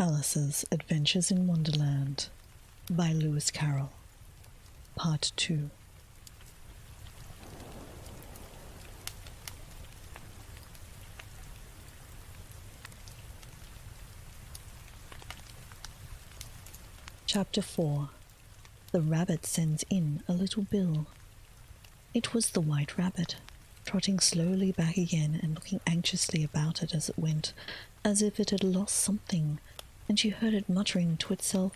Alice's Adventures in Wonderland by Lewis Carroll. Part 2. Chapter 4. The Rabbit Sends in a Little Bill. It was the White Rabbit, trotting slowly back again and looking anxiously about it as it went, as if it had lost something, and she heard it muttering to itself,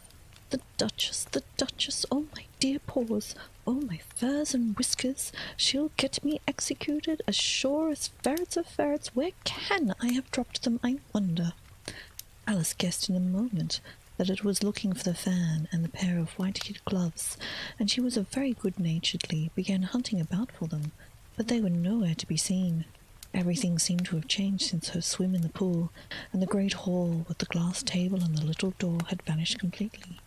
the Duchess, oh my dear paws, oh my furs and whiskers, she'll get me executed as sure as ferrets are ferrets. Where can I have dropped them, I wonder?" Alice guessed in a moment that it was looking for the fan and the pair of white kid gloves, and she was very good-naturedly began hunting about for them, but they were nowhere to be seen. Everything seemed to have changed since her swim in the pool, and the great hall with the glass table and the little door had vanished completely.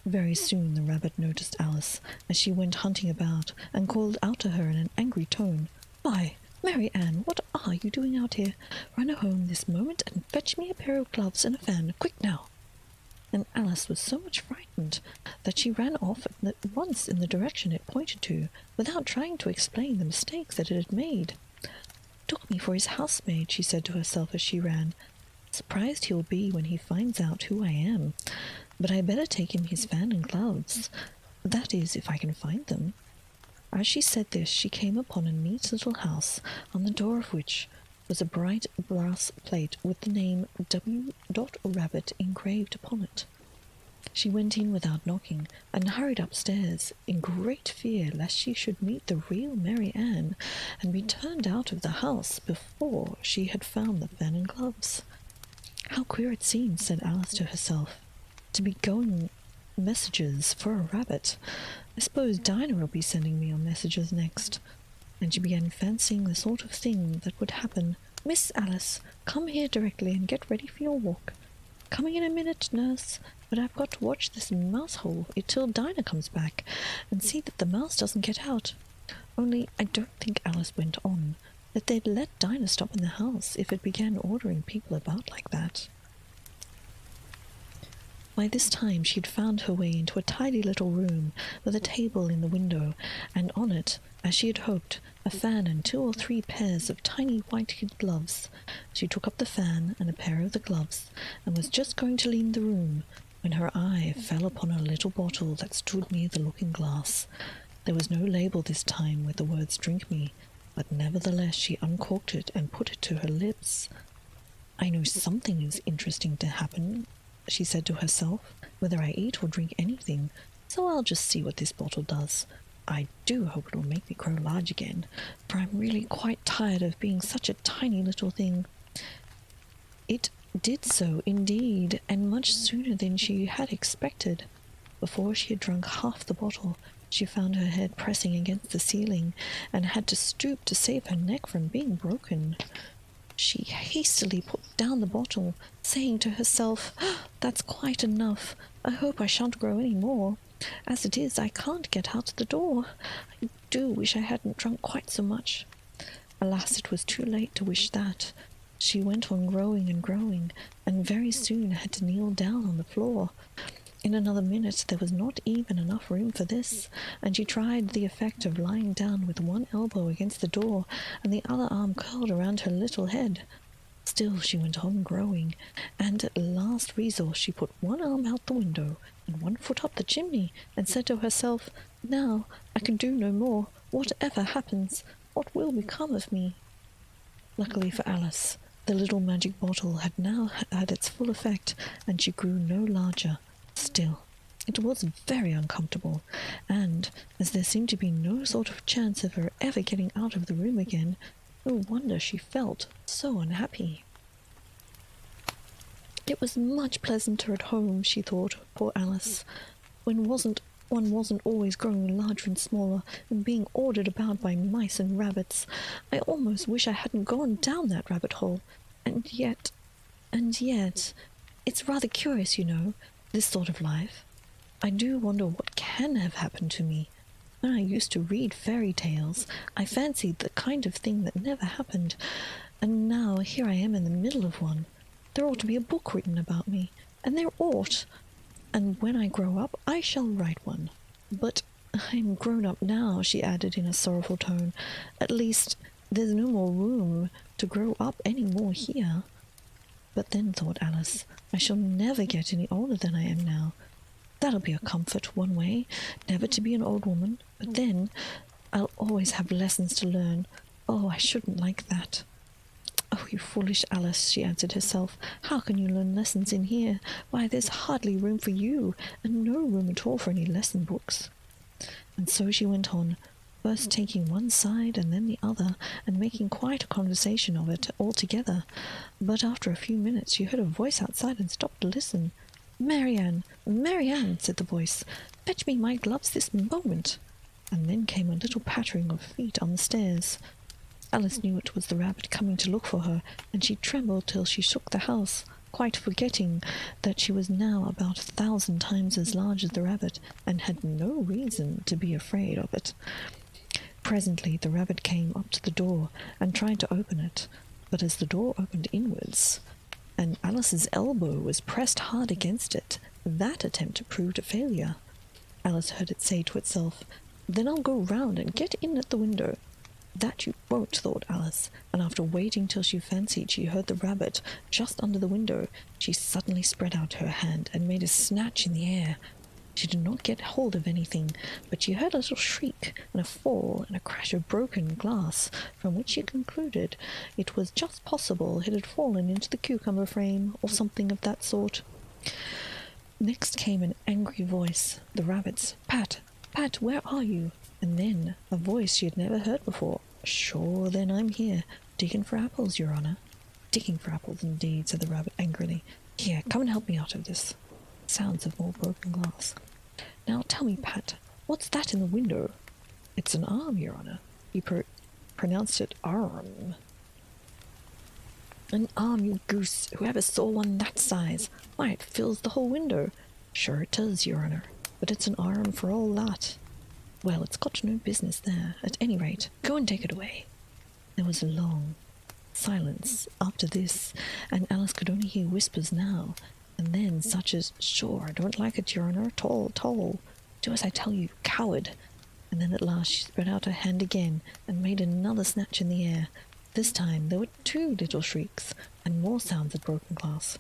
Very soon the rabbit noticed Alice as she went hunting about, and called out to her in an angry tone, "Why, Mary Ann, what are you doing out here? Run home this moment and fetch me a pair of gloves and a fan, quick now!" And Alice was so much frightened that she ran off at once in the direction it pointed to, without trying to explain the mistake that it had made. "Took me for his housemaid," she said to herself as she ran. "Surprised he'll be when he finds out who I am. But I better take him his fan and gloves. That is, if I can find them." As she said this, she came upon a neat little house, on the door of which was a bright brass plate with the name W. Rabbit engraved upon it. She went in without knocking, and hurried upstairs, in great fear lest she should meet the real Mary Ann, and be turned out of the house before she had found the fan and gloves. "How queer it seems," said Alice to herself, "to be going messages for a rabbit. I suppose Dinah will be sending me on messages next." And she began fancying the sort of thing that would happen. "Miss Alice, come here directly and get ready for your walk." "Coming in a minute, nurse, but I've got to watch this mouse hole till Dinah comes back, and see that the mouse doesn't get out." Only I don't think, Alice went on, that they'd let Dinah stop in the house if it began ordering people about like that. By this time she had found her way into a tidy little room with a table in the window, and on it, as she had hoped, a fan and 2 or 3 pairs of tiny white kid gloves. She took up the fan and a pair of the gloves, and was just going to leave the room, when her eye fell upon a little bottle that stood near the looking-glass. There was no label this time with the words "Drink me," but nevertheless she uncorked it and put it to her lips. "I know something is interesting to happen," she said to herself, "whether I eat or drink anything, so I'll just see what this bottle does. I do hope it'll make me grow large again, for I'm really quite tired of being such a tiny little thing." It did so indeed, and much sooner than she had expected. Before she had drunk half the bottle, she found her head pressing against the ceiling, and had to stoop to save her neck from being broken. She hastily put down the bottle, saying to herself, "That's quite enough. I hope I shan't grow any more. As it is, I can't get out the door. I do wish I hadn't drunk quite so much." Alas, it was too late to wish that. She went on growing and growing, and very soon had to kneel down on the floor. In another minute there was not even enough room for this, and she tried the effect of lying down with one elbow against the door and the other arm curled around her little head. Still she went on growing, and at last resource she put one arm out the window and one foot up the chimney, and said to herself, "Now I can do no more. Whatever happens, what will become of me?" Luckily for Alice, the little magic bottle had now had its full effect, and she grew no larger. Still, it was very uncomfortable, and, as there seemed to be no sort of chance of her ever getting out of the room again, no wonder she felt so unhappy. It was much pleasanter at home, she thought, poor Alice, when one wasn't always growing larger and smaller, and being ordered about by mice and rabbits. I almost wish I hadn't gone down that rabbit hole. And yet, it's rather curious, you know, this sort of life. I do wonder what can have happened to me. When I used to read fairy tales, I fancied the kind of thing that never happened, and now here I am in the middle of one. There ought to be a book written about me, and there ought. And when I grow up, I shall write one. But I'm grown up now, she added in a sorrowful tone. At least there's no more room to grow up any more here. But then, thought Alice, I shall never get any older than I am now. That'll be a comfort, one way, never to be an old woman. But then I'll always have lessons to learn. Oh, I shouldn't like that. Oh, you foolish Alice, she answered herself. How can you learn lessons in here? Why, there's hardly room for you, and no room at all for any lesson books. And so she went on, first taking one side and then the other, and making quite a conversation of it altogether. But after a few minutes she heard a voice outside and stopped to listen. Marianne, Marianne, said the voice, fetch me my gloves this moment. And then came a little pattering of feet on the stairs. Alice knew it was the rabbit coming to look for her, and she trembled till she shook the house, quite forgetting that she was now about 1,000 times as large as the rabbit, and had no reason to be afraid of it. Presently the rabbit came up to the door and tried to open it, but as the door opened inwards, and Alice's elbow was pressed hard against it, that attempt proved a failure. Alice heard it say to itself, Then I'll go round and get in at the window. That you won't, thought Alice, and after waiting till she fancied she heard the rabbit just under the window, she suddenly spread out her hand and made a snatch in the air. She did not get hold of anything, but she heard a little shriek, and a fall, and a crash of broken glass, from which she concluded it was just possible it had fallen into the cucumber frame, or something of that sort. Next came an angry voice, the rabbit's. Pat, Pat, where are you? And then a voice she had never heard before. Sure, then I'm here, digging for apples, Your Honour. Digging for apples, indeed, said the rabbit angrily. Here, come and help me out of this. Sounds of more broken glass. Now tell me, Pat, what's that in the window? It's an arm, Your Honour. He pronounced it arm. An arm, you goose. Whoever saw one that size? Why, it fills the whole window. Sure it does, Your Honour, but it's an arm for all that. Well, it's got no business there. At any rate, go and take it away. There was a long silence after this, and Alice could only hear whispers now, and then such as, Sure, I don't like it, Your Honour, toll. Do as I tell you, coward. And then at last she spread out her hand again, and made another snatch in the air. This time there were 2 little shrieks, and more sounds of broken glass.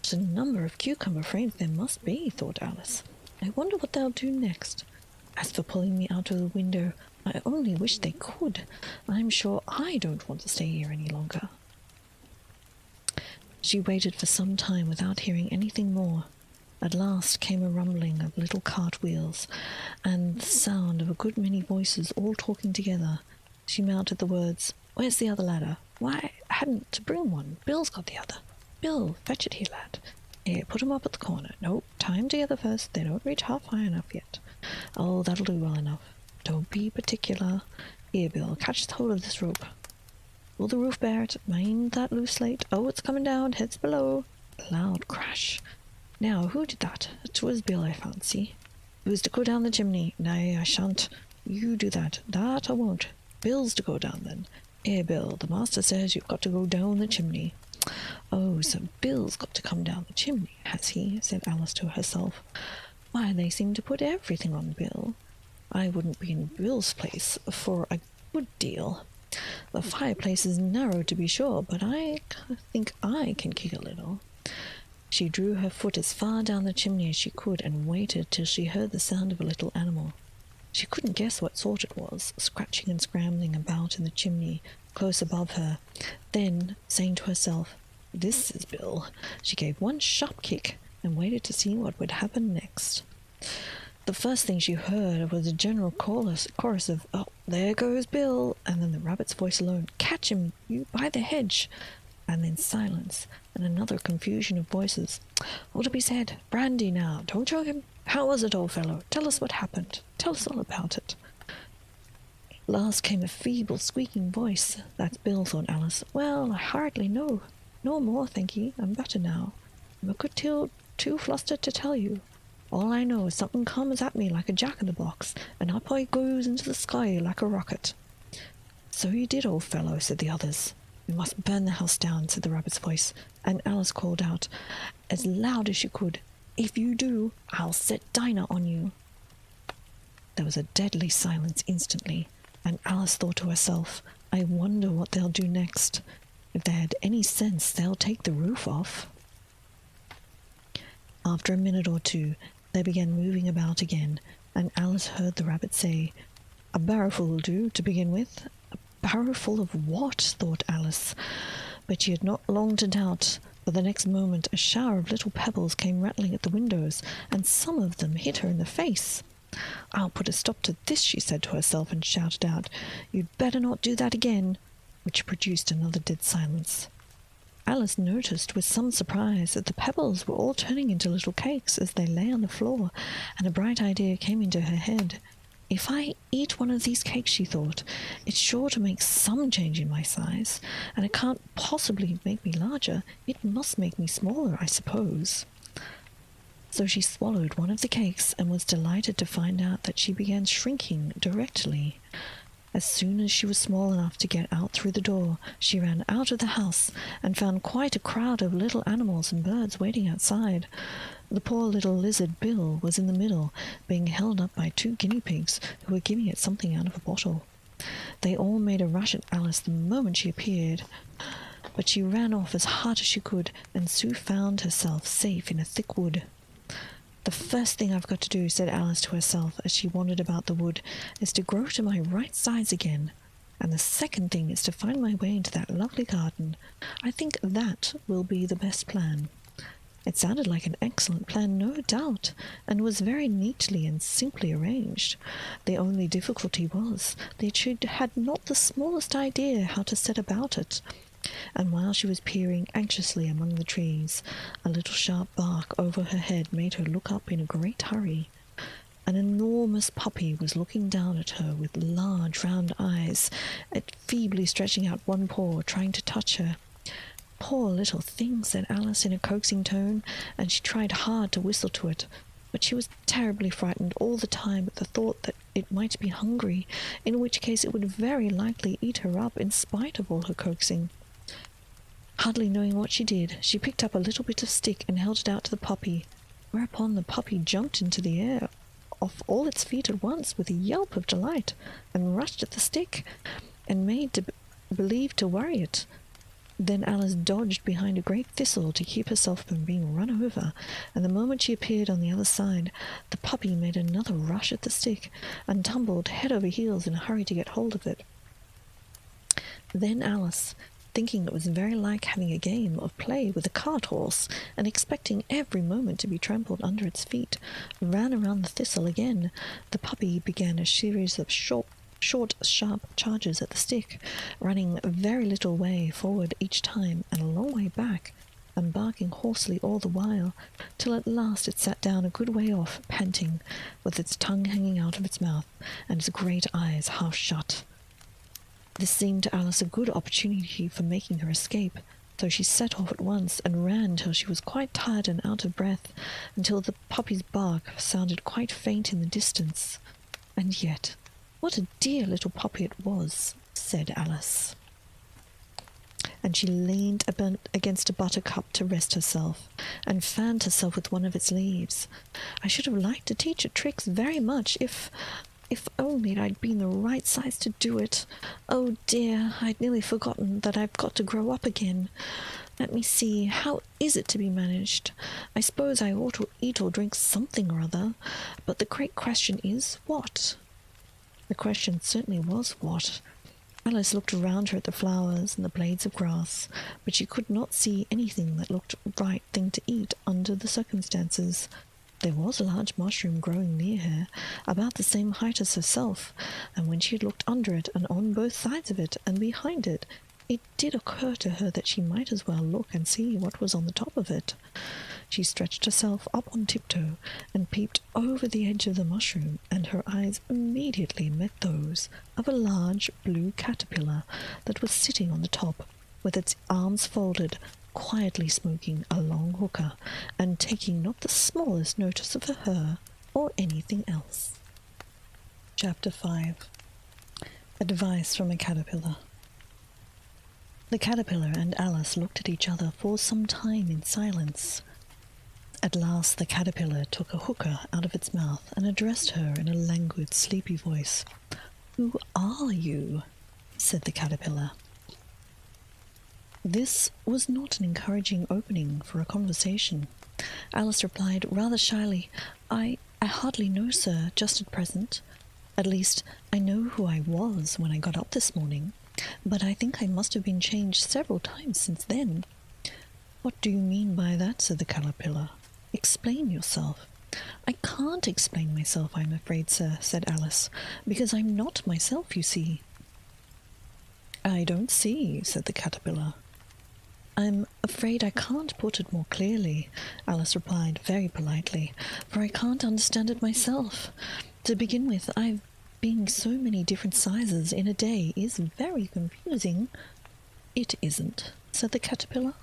What a number of cucumber frames there must be, thought Alice. I wonder what they'll do next. As for pulling me out of the window, I only wish they could. I'm sure I don't want to stay here any longer. She waited for some time without hearing anything more. At last came a rumbling of little cart wheels, and the sound of a good many voices all talking together. She mounted the words, Where's the other ladder? Why, I hadn't to bring one. Bill's got the other. Bill, fetch it here, lad. Here, put 'em up at the corner. No, tie 'em together first. They don't reach half high enough yet. Oh, that'll do well enough. Don't be particular. Here, Bill, catch hold of this rope. Will the roof bear it? Mind that loose slate. Oh, it's coming down. Heads below. A loud crash. Now, who did that? It was Bill, I fancy. Who's to go down the chimney? Nay, I shan't. You do that. That I won't. Bill's to go down, then. Here, Bill, the master says you've got to go down the chimney. Oh, so Bill's got to come down the chimney, has he? Said Alice to herself. Why, they seem to put everything on Bill. I wouldn't be in Bill's place for a good deal. The fireplace is narrow, to be sure, but I think I can kick a little. She drew her foot as far down the chimney as she could and waited till she heard the sound of a little animal. She couldn't guess what sort it was, scratching and scrambling about in the chimney close above her. Then, saying to herself, This is Bill, she gave one sharp kick and waited to see what would happen next. The first thing she heard was a general chorus of, Oh, there goes Bill, and then the rabbit's voice alone, Catch him, you, by the hedge. And then silence, and another confusion of voices. What be said? Brandy now, don't choke him. How was it, old fellow? Tell us what happened. Tell us all about it. Last came a feeble, squeaking voice. That's Bill, thought Alice. Well, I hardly know. No more, thank ye. I'm better now. I'm a good deal too flustered to tell you. All I know is something comes at me like a jack-in-the-box, and up I goes into the sky like a rocket. So you did, old fellow, said the others. "We must burn the house down," said the rabbit's voice, and Alice called out as loud as she could, "If you do, I'll set Dinah on you." There was a deadly silence instantly, and Alice thought to herself, "I wonder what they'll do next. If they had any sense, they'll take the roof off." After a minute or two, they began moving about again, and Alice heard the rabbit say, "A barrowful will do, to begin with." A barrowful of what? thought Alice. But she had not long to doubt, for the next moment a shower of little pebbles came rattling at the windows, and some of them hit her in the face. "I'll put a stop to this," she said to herself, and shouted out, "You'd better not do that again," which produced another dead silence. Alice noticed with some surprise that the pebbles were all turning into little cakes as they lay on the floor, and a bright idea came into her head. "If I eat one of these cakes," she thought, "it's sure to make some change in my size, and it can't possibly make me larger. It must make me smaller, I suppose." So she swallowed one of the cakes and was delighted to find out that she began shrinking directly. As soon as she was small enough to get out through the door, she ran out of the house and found quite a crowd of little animals and birds waiting outside. The poor little lizard Bill was in the middle, being held up by 2 guinea pigs who were giving it something out of a bottle. They all made a rush at Alice the moment she appeared, but she ran off as hard as she could and soon found herself safe in a thick wood. "The first thing I've got to do," said Alice to herself as she wandered about the wood, "is to grow to my right size again. And the second thing is to find my way into that lovely garden. I think that will be the best plan." It sounded like an excellent plan, no doubt, and was very neatly and simply arranged. The only difficulty was that she had not the smallest idea how to set about it. And while she was peering anxiously among the trees, a little sharp bark over her head made her look up in a great hurry. An enormous puppy was looking down at her with large round eyes, feebly stretching out one paw, trying to touch her. "Poor little thing," said Alice in a coaxing tone, and she tried hard to whistle to it, but she was terribly frightened all the time at the thought that it might be hungry, in which case it would very likely eat her up in spite of all her coaxing. Hardly knowing what she did, she picked up a little bit of stick and held it out to the puppy, whereupon the puppy jumped into the air off all its feet at once with a yelp of delight, and rushed at the stick, and made believe to worry it. Then Alice dodged behind a great thistle to keep herself from being run over, and the moment she appeared on the other side, the puppy made another rush at the stick, and tumbled head over heels in a hurry to get hold of it. Then Alice, thinking it was very like having a game of play with a cart horse, and expecting every moment to be trampled under its feet, ran around the thistle again. The puppy began a series of short, sharp charges at the stick, running very little way forward each time and a long way back, and barking hoarsely all the while, till at last it sat down a good way off, panting, with its tongue hanging out of its mouth, and its great eyes half shut. This seemed to Alice a good opportunity for making her escape, so she set off at once and ran till she was quite tired and out of breath, until the puppy's bark sounded quite faint in the distance. And yet, what a dear little puppy it was, said Alice. And she leaned against a buttercup to rest herself, and fanned herself with one of its leaves. "I should have liked to teach it tricks very much, if only I'd been the right size to do it. Oh dear, I'd nearly forgotten that I've got to grow up again. Let me see, how is it to be managed? I suppose I ought to eat or drink something or other, but the great question is, what?" The question certainly was what. Alice looked around her at the flowers and the blades of grass, but she could not see anything that looked right thing to eat under the circumstances. There was a large mushroom growing near her, about the same height as herself, and when she had looked under it and on both sides of it and behind it, it did occur to her that she might as well look and see what was on the top of it. She stretched herself up on tiptoe and peeped over the edge of the mushroom, and her eyes immediately met those of a large blue caterpillar that was sitting on the top, with its arms folded, quietly smoking a long hookah, and taking not the smallest notice of her or anything else. Chapter 5. Advice from a Caterpillar. The caterpillar and Alice looked at each other for some time in silence. At last the caterpillar took a hookah out of its mouth and addressed her in a languid, sleepy voice. "Who are you?" said the caterpillar. This was not an encouraging opening for a conversation. Alice replied rather shyly, I hardly know, sir, just at present. At least, I know who I was when I got up this morning, but I think I must have been changed several times since then." "What do you mean by that?" said the caterpillar. "Explain yourself." "I can't explain myself, I'm afraid, sir," said Alice, "because I'm not myself, you see." "I don't see," said the caterpillar. "I'm afraid I can't put it more clearly," Alice replied very politely, "for I can't understand it myself. To begin with, I've been so many different sizes in a day is very confusing." "It isn't," said the caterpillar.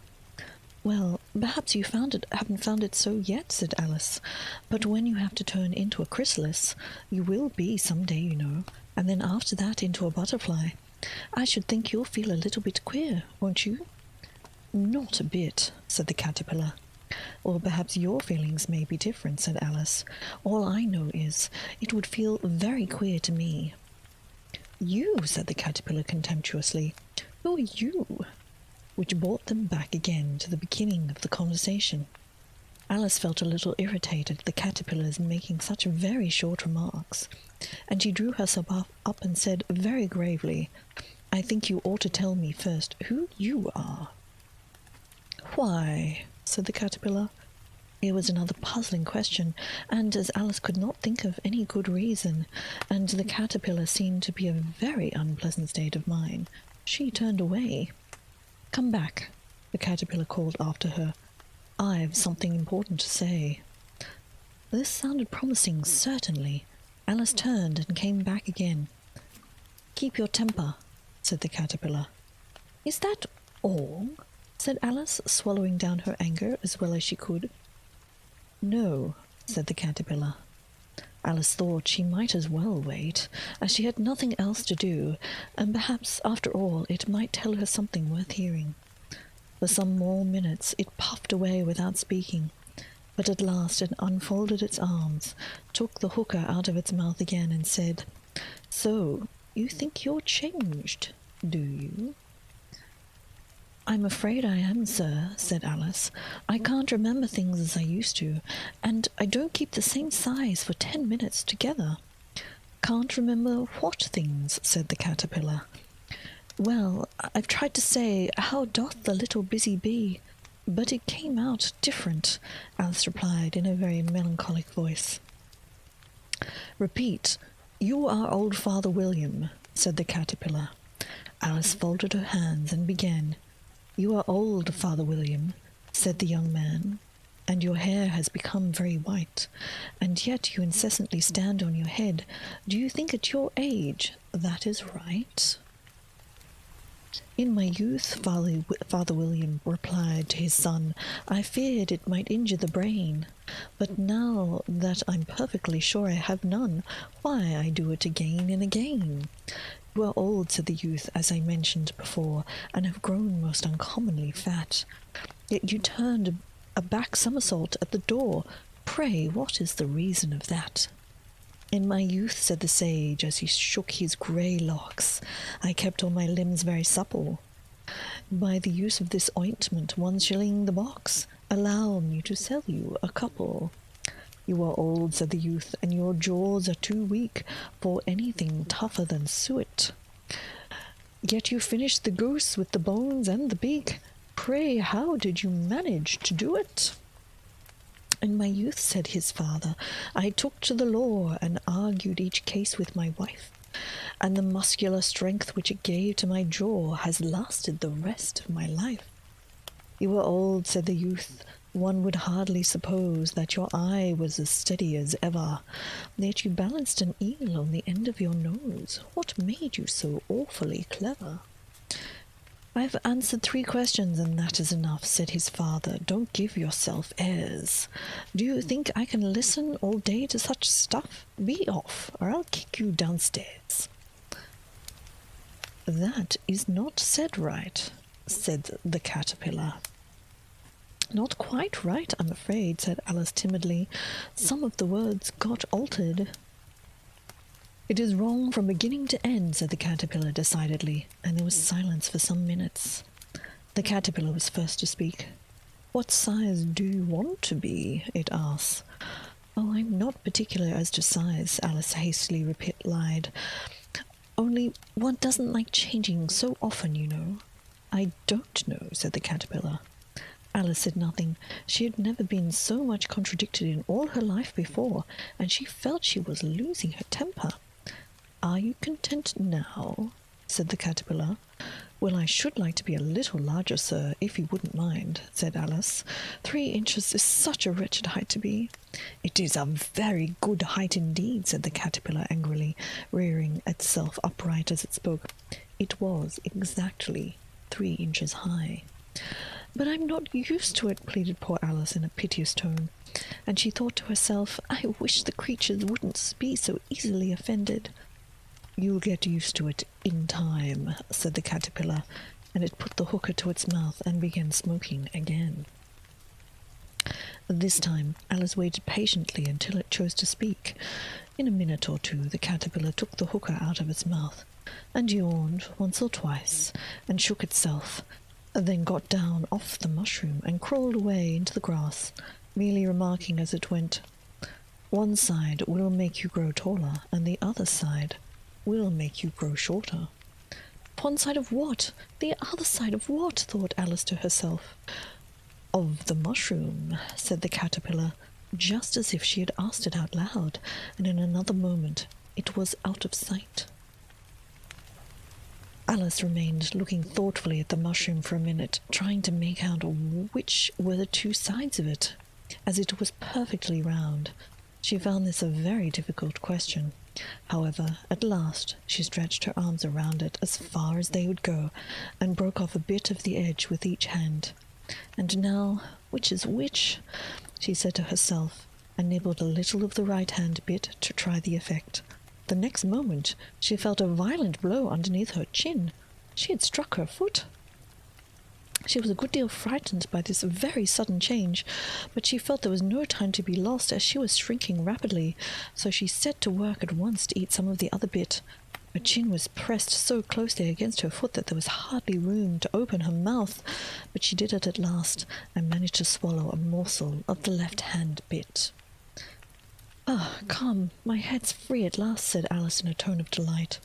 "Well, perhaps you haven't found it so yet," said Alice, "but when you have to turn into a chrysalis, you will be some day, you know, and then after that into a butterfly. I should think you'll feel a little bit queer, won't you?" "Not a bit," said the caterpillar. "Or perhaps your feelings may be different," said Alice. "All I know is, it would feel very queer to me." "You," said the caterpillar contemptuously. "Who are you?" Which brought them back again to the beginning of the conversation. Alice felt a little irritated at the caterpillar's making such very short remarks, and she drew herself up and said very gravely, "I think you ought to tell me first who you are." "Why?" said the caterpillar. It was another puzzling question, and as Alice could not think of any good reason, and the caterpillar seemed to be in a very unpleasant state of mind, she turned away. "Come back," the caterpillar called after her. "I've something important to say." This sounded promising, certainly. Alice turned and came back again. "Keep your temper," said the caterpillar. "Is that all?" said Alice, swallowing down her anger as well as she could. "No," said the caterpillar. Alice thought she might as well wait, as she had nothing else to do, and perhaps, after all, it might tell her something worth hearing. For some more minutes it puffed away without speaking, but at last it unfolded its arms, took the hookah out of its mouth again, and said, "So, you think you're changed, do you?" "I'm afraid I am, sir," said Alice. "I can't remember things as I used to, and I don't keep the same size for 10 minutes together." "Can't remember what things?" said the caterpillar. "Well, I've tried to say, 'How doth the little busy bee?' but it came out different," Alice replied in a very melancholic voice. "Repeat, 'You are old Father William,'" said the caterpillar. Alice folded her hands and began. "You are old, Father William," said the young man, "and your hair has become very white, and yet you incessantly stand on your head. Do you think at your age that is right?" "In my youth," Father William replied to his son, "I feared it might injure the brain, but now that I'm perfectly sure I have none, why, I do it again and again." "You are old," said the youth, "as I mentioned before, and have grown most uncommonly fat. Yet you turned a back somersault at the door. Pray, what is the reason of that?" "In my youth," said the sage, as he shook his grey locks, "I kept all my limbs very supple. By the use of this ointment, 1 shilling the box. Allow me to sell you a couple." "You are old," said the youth, "and your jaws are too weak for anything tougher than suet. Yet you finished the goose with the bones and the beak. Pray, how did you manage to do it?" "In my youth," said his father, "I took to the law and argued each case with my wife, and the muscular strength which it gave to my jaw has lasted the rest of my life." "You are old," said the youth. "One would hardly suppose that your eye was as steady as ever, yet you balanced an eel on the end of your nose. What made you so awfully clever?" "I've answered 3 questions, and that is enough," said his father. "Don't give yourself airs. Do you think I can listen all day to such stuff? Be off, or I'll kick you downstairs." "That is not said right," said the caterpillar. Not quite right, I'm afraid, said Alice timidly. Some of the words got altered. It is wrong from beginning to end, said the caterpillar decidedly, and there was silence for some minutes. The caterpillar was first to speak. What size do you want to be? It asked. Oh, I'm not particular as to size, Alice hastily replied. Only one doesn't like changing so often, you know. I don't know, said the caterpillar. Alice said nothing. She had never been so much contradicted in all her life before, and she felt she was losing her temper. Are you content now? Said the caterpillar. Well, I should like to be a little larger, sir, if you wouldn't mind, said Alice. 3 inches is such a wretched height to be. It is a very good height indeed, said the caterpillar angrily, rearing itself upright as it spoke. It was exactly 3 inches high. But I'm not used to it, pleaded poor Alice in a piteous tone, and she thought to herself, I wish the creatures wouldn't be so easily offended. You'll get used to it in time, said the caterpillar, and it put the hookah to its mouth and began smoking again. This time Alice waited patiently until it chose to speak. In a minute or two the caterpillar took the hookah out of its mouth, and yawned once or twice, and shook itself, then got down off the mushroom and crawled away into the grass, merely remarking as it went, One side will make you grow taller, and the other side will make you grow shorter. One side of what? The other side of what? Thought Alice to herself. Of the mushroom, said the caterpillar, just as if she had asked it out loud, and in another moment it was out of sight. Alice remained looking thoughtfully at the mushroom for a minute, trying to make out which were the 2 sides of it, as it was perfectly round. She found this a very difficult question. However, at last she stretched her arms around it as far as they would go, and broke off a bit of the edge with each hand. And now, which is which? She said to herself, and nibbled a little of the right-hand bit to try the effect. The next moment she felt a violent blow underneath her chin. She had struck her foot. She was a good deal frightened by this very sudden change, but she felt there was no time to be lost, as she was shrinking rapidly, so she set to work at once to eat some of the other bit. Her chin was pressed so closely against her foot that there was hardly room to open her mouth, but she did it at last, and managed to swallow a morsel of the left-hand bit. Ah, come, my head's free at last, said Alice in a tone of delight,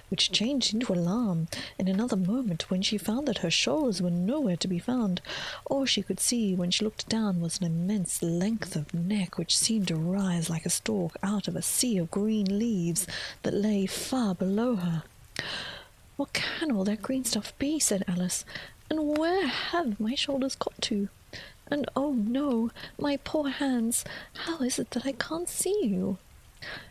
which changed into alarm in another moment when she found that her shoulders were nowhere to be found. All she could see when she looked down was an immense length of neck which seemed to rise like a stalk out of a sea of green leaves that lay far below her. What can all that green stuff be? Said Alice, and where have my shoulders got to? And oh no, my poor hands, how is it that I can't see you?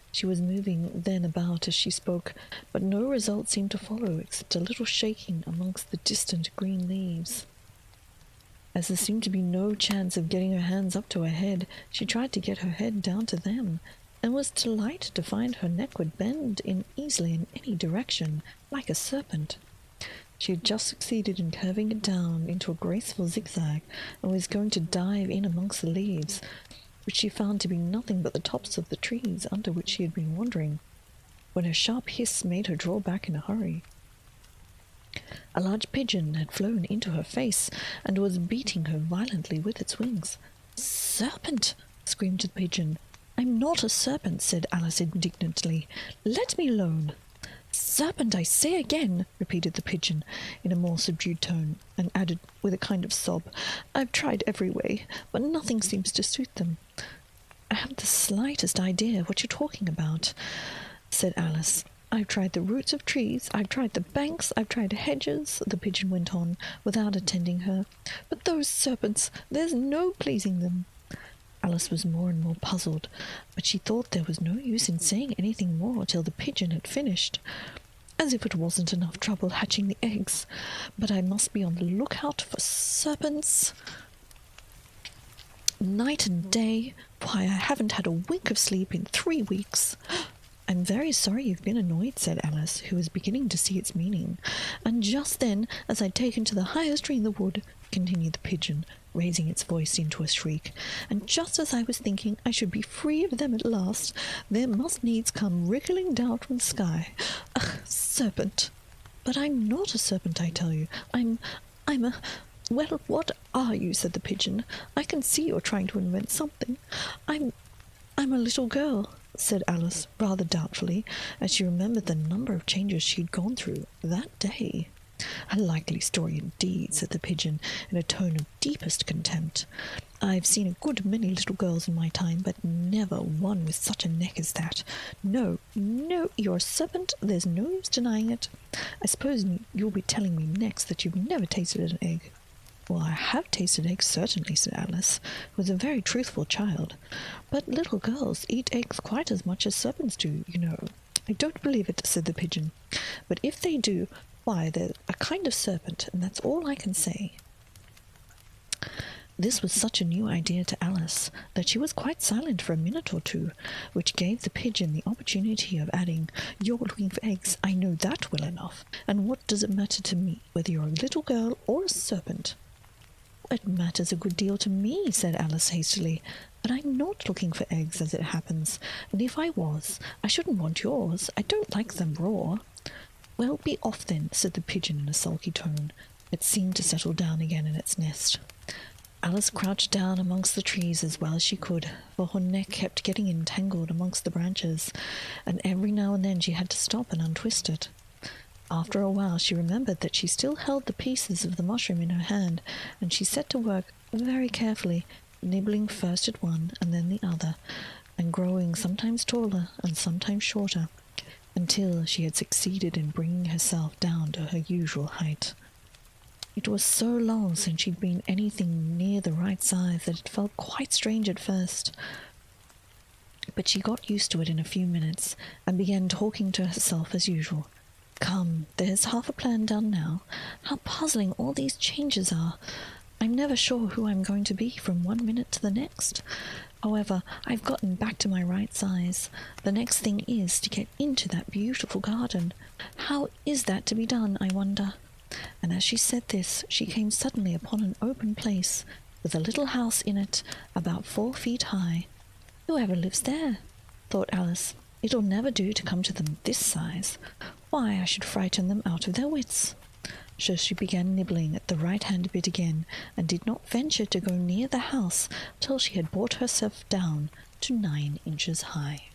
She was moving then about as she spoke, but no result seemed to follow except a little shaking amongst the distant green leaves. As there seemed to be no chance of getting her hands up to her head, she tried to get her head down to them, and was delighted to find her neck would bend easily in any direction, like a serpent. She had just succeeded in curving it down into a graceful zigzag, and was going to dive in amongst the leaves, which she found to be nothing but the tops of the trees under which she had been wandering, when a sharp hiss made her draw back in a hurry. A large pigeon had flown into her face, and was beating her violently with its wings. "Serpent!" screamed the pigeon. "I'm not a serpent," said Alice indignantly. "Let me alone." "Serpent, I say again," repeated the pigeon in a more subdued tone, and added with a kind of sob, "I've tried every way, but nothing seems to suit them." "I haven't the slightest idea what you're talking about," said Alice. "I've tried the roots of trees, I've tried the banks, I've tried hedges," the pigeon went on, without attending her. "But those serpents, there's no pleasing them." Alice was more and more puzzled, but she thought there was no use in saying anything more till the pigeon had finished. "As if it wasn't enough trouble hatching the eggs, but I must be on the lookout for serpents night and day. Why, I haven't had a wink of sleep in 3 weeks. I'm very sorry you've been annoyed, said Alice, who was beginning to see its meaning. And just then, as I'd taken to the highest tree in the wood, continued the pigeon, raising its voice into a shriek, and just as I was thinking I should be free of them at last, there must needs come wriggling down from the sky a serpent. But I'm not a serpent, I tell you. I'm a... Well, what are you? Said the pigeon. I can see you're trying to invent something. I'm a little girl, said Alice, rather doubtfully, as she remembered the number of changes she'd gone through that day. A likely story indeed, said the pigeon, in a tone of deepest contempt. I've seen a good many little girls in my time, but never one with such a neck as that. No, you're a serpent, there's no use denying it. I suppose you'll be telling me next that you've never tasted an egg. Well, I have tasted eggs, certainly, said Alice, who was a very truthful child. But little girls eat eggs quite as much as serpents do, you know. I don't believe it, said the pigeon. But if they do, why, they're a kind of serpent, and that's all I can say. This was such a new idea to Alice that she was quite silent for a minute or two, which gave the pigeon the opportunity of adding, "You're looking for eggs, I know that well enough, and what does it matter to me whether you're a little girl or a serpent?" "It matters a good deal to me," said Alice hastily, "but I'm not looking for eggs as it happens, and if I was, I shouldn't want yours. I don't like them raw." "Well, be off then," said the pigeon in a sulky tone. It seemed to settle down again in its nest. Alice crouched down amongst the trees as well as she could, for her neck kept getting entangled amongst the branches, and every now and then she had to stop and untwist it. After a while she remembered that she still held the pieces of the mushroom in her hand, and she set to work very carefully, nibbling first at one and then the other, and growing sometimes taller and sometimes shorter, until she had succeeded in bringing herself down to her usual height. It was so long since she'd been anything near the right size that it felt quite strange at first. But she got used to it in a few minutes, and began talking to herself as usual. "Come, there's half a plan done now. How puzzling all these changes are! I'm never sure who I'm going to be from one minute to the next. However, I've gotten back to my right size. The next thing is to get into that beautiful garden. How is that to be done, I wonder?" And as she said this, she came suddenly upon an open place, with a little house in it, about 4 feet high. "Whoever lives there?" thought Alice. "It'll never do to come to them this size. Why, I should frighten them out of their wits." So she began nibbling at the right-hand bit again, and did not venture to go near the house till she had brought herself down to 9 inches high.